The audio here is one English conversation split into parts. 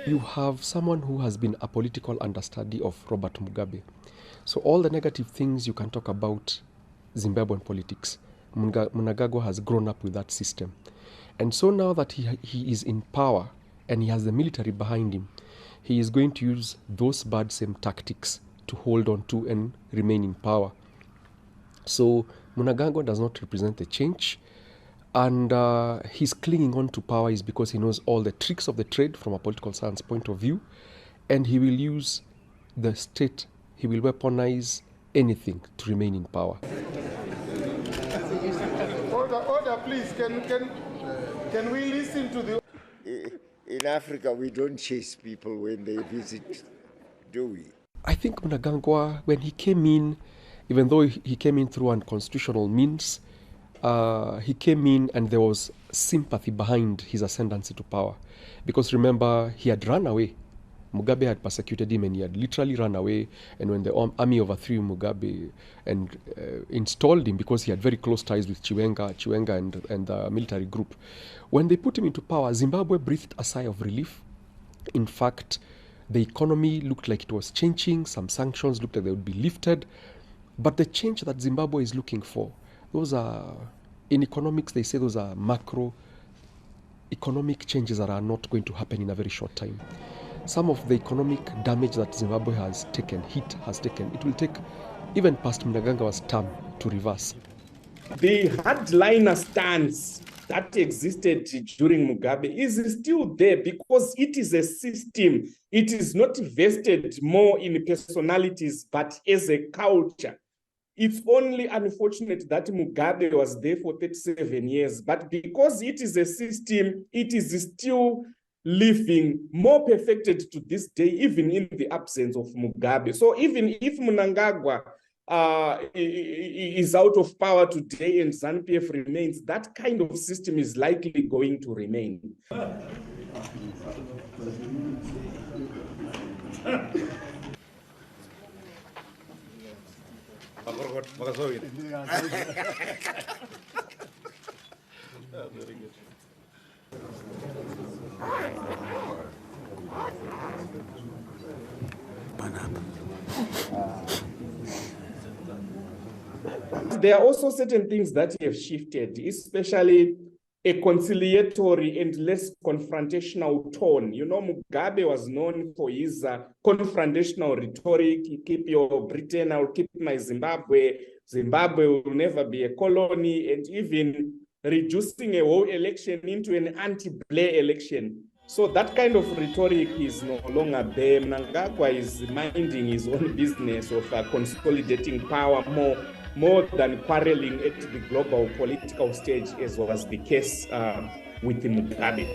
You have someone who has been a political understudy of Robert Mugabe. So all the negative things you can talk about Zimbabwean politics, Mnangagwa has grown up with that system. And so now that he is in power and he has the military behind him, he is going to use those bad same tactics to hold on to and remain in power. So Mnangagwa does not represent the change. And he's clinging on to power is because he knows all the tricks of the trade from a political science point of view. And he will use the state, he will weaponize anything to remain in power. Order, please. Can we listen to the... In Africa, we don't chase people when they visit, do we? I think Mnangagwa, when he came in, even though he came in through unconstitutional means, he came in and there was sympathy behind his ascendancy to power. Because remember, he had run away. Mugabe had persecuted him and he had literally run away. And when the army overthrew Mugabe and installed him, because he had very close ties with Chiwenga and the military group, when they put him into power, Zimbabwe breathed a sigh of relief. In fact, the economy looked like it was changing. Some sanctions looked like they would be lifted. But the change that Zimbabwe is looking for, those are, in economics, they say those are macro economic changes that are not going to happen in a very short time. Some of the economic damage that Zimbabwe has taken, it will take even past Mnangagwa's term to reverse. The hardliner stance that existed during Mugabe is still there because it is a system. It is not vested more in personalities, but as a culture. It's only unfortunate that Mugabe was there for 37 years, but because it is a system, it is still living, more perfected to this day, even in the absence of Mugabe. So even if Mnangagwa is out of power today and ZANU-PF remains, that kind of system is likely going to remain. Very good. There are also certain things that have shifted, especially a conciliatory and less confrontational tone. You know, Mugabe was known for his confrontational rhetoric. Keep your Britain, I'll keep my Zimbabwe. Zimbabwe will never be a colony, and even reducing a whole election into an anti-Blair election. So that kind of rhetoric is no longer there. Mnangagwa is minding his own business of consolidating power more than quarreling at the global political stage, as was the case with Mugabe.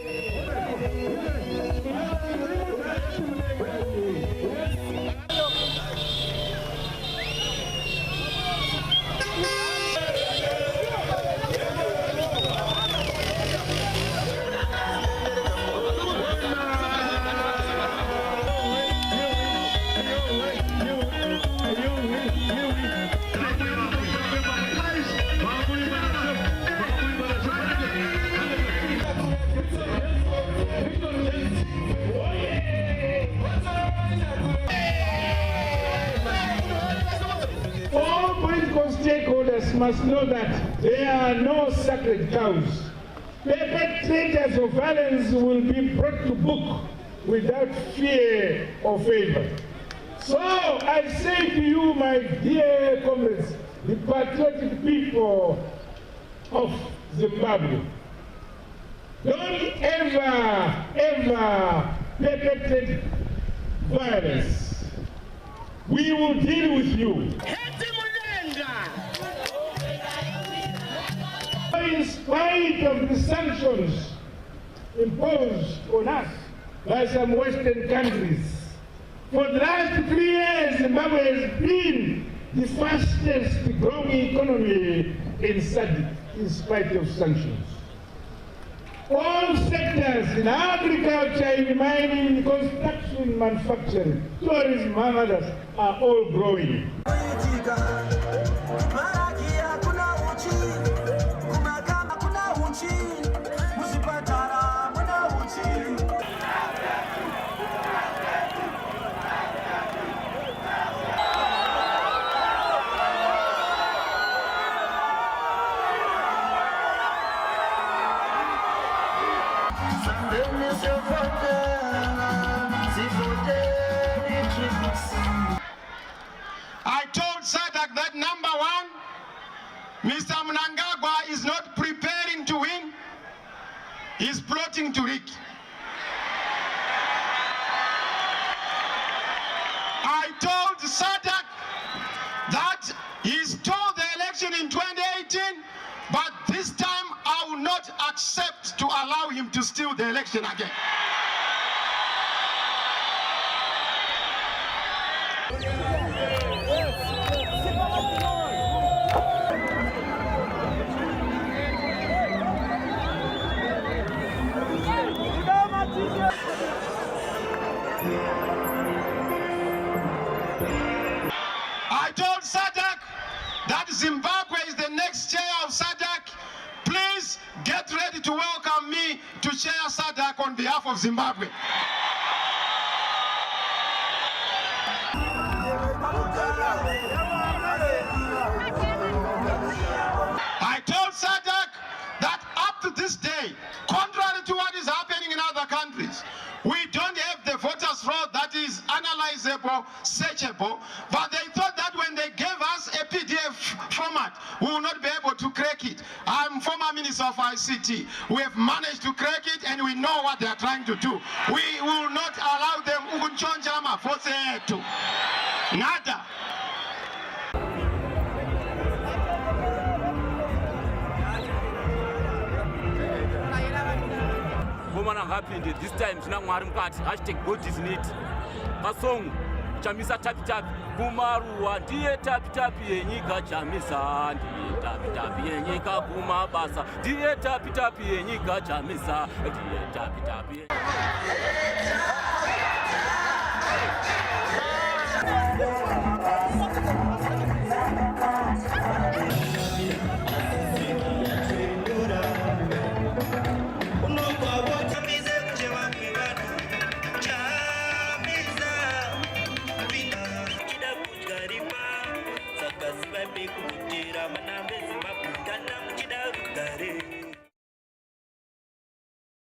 Stakeholders must know that there are no sacred cows. Perpetrators of violence will be brought to book without fear or favor. So I say to you, my dear comrades, the patriotic people of Zimbabwe, don't ever perpetrate violence. We will deal with you. In spite of the sanctions imposed on us by some Western countries, for the last 3 years, Zimbabwe has been the fastest growing economy in SADC in spite of sanctions. All sectors in agriculture, in mining, construction, manufacturing, tourism, and others are all growing. I told SADC that number one, Mr. Mnangagwa is not preparing to win, he's plotting to rig. I told SADC that he stole the election in 2018, but this time I will not accept to allow him to steal the election again. I told SADC that Zimbabwe is the next chair of SADC. Please get ready to welcome me to chair SADC on behalf of Zimbabwe. I told SADC that up to this day, contrary to what is happening in other countries, we don't have the voters' roll that is analyzable, searchable, but they thought that when they gave us a PDF format, we will not be able to crack it. I'm former Minister of ICT. We have managed to crack it and we know what they are trying to do. We will not allow them ukunchonjama force yetu. Nada. Woman happened this time. Hashtag God is need. Pasong chamisa tapi tapi kumarua ndiye tapi tapi yenyika chamisa ndiye tapi tapi yenyika kumabasa ndiye tapi tapi yenyika chamisa ndiye tapi tapi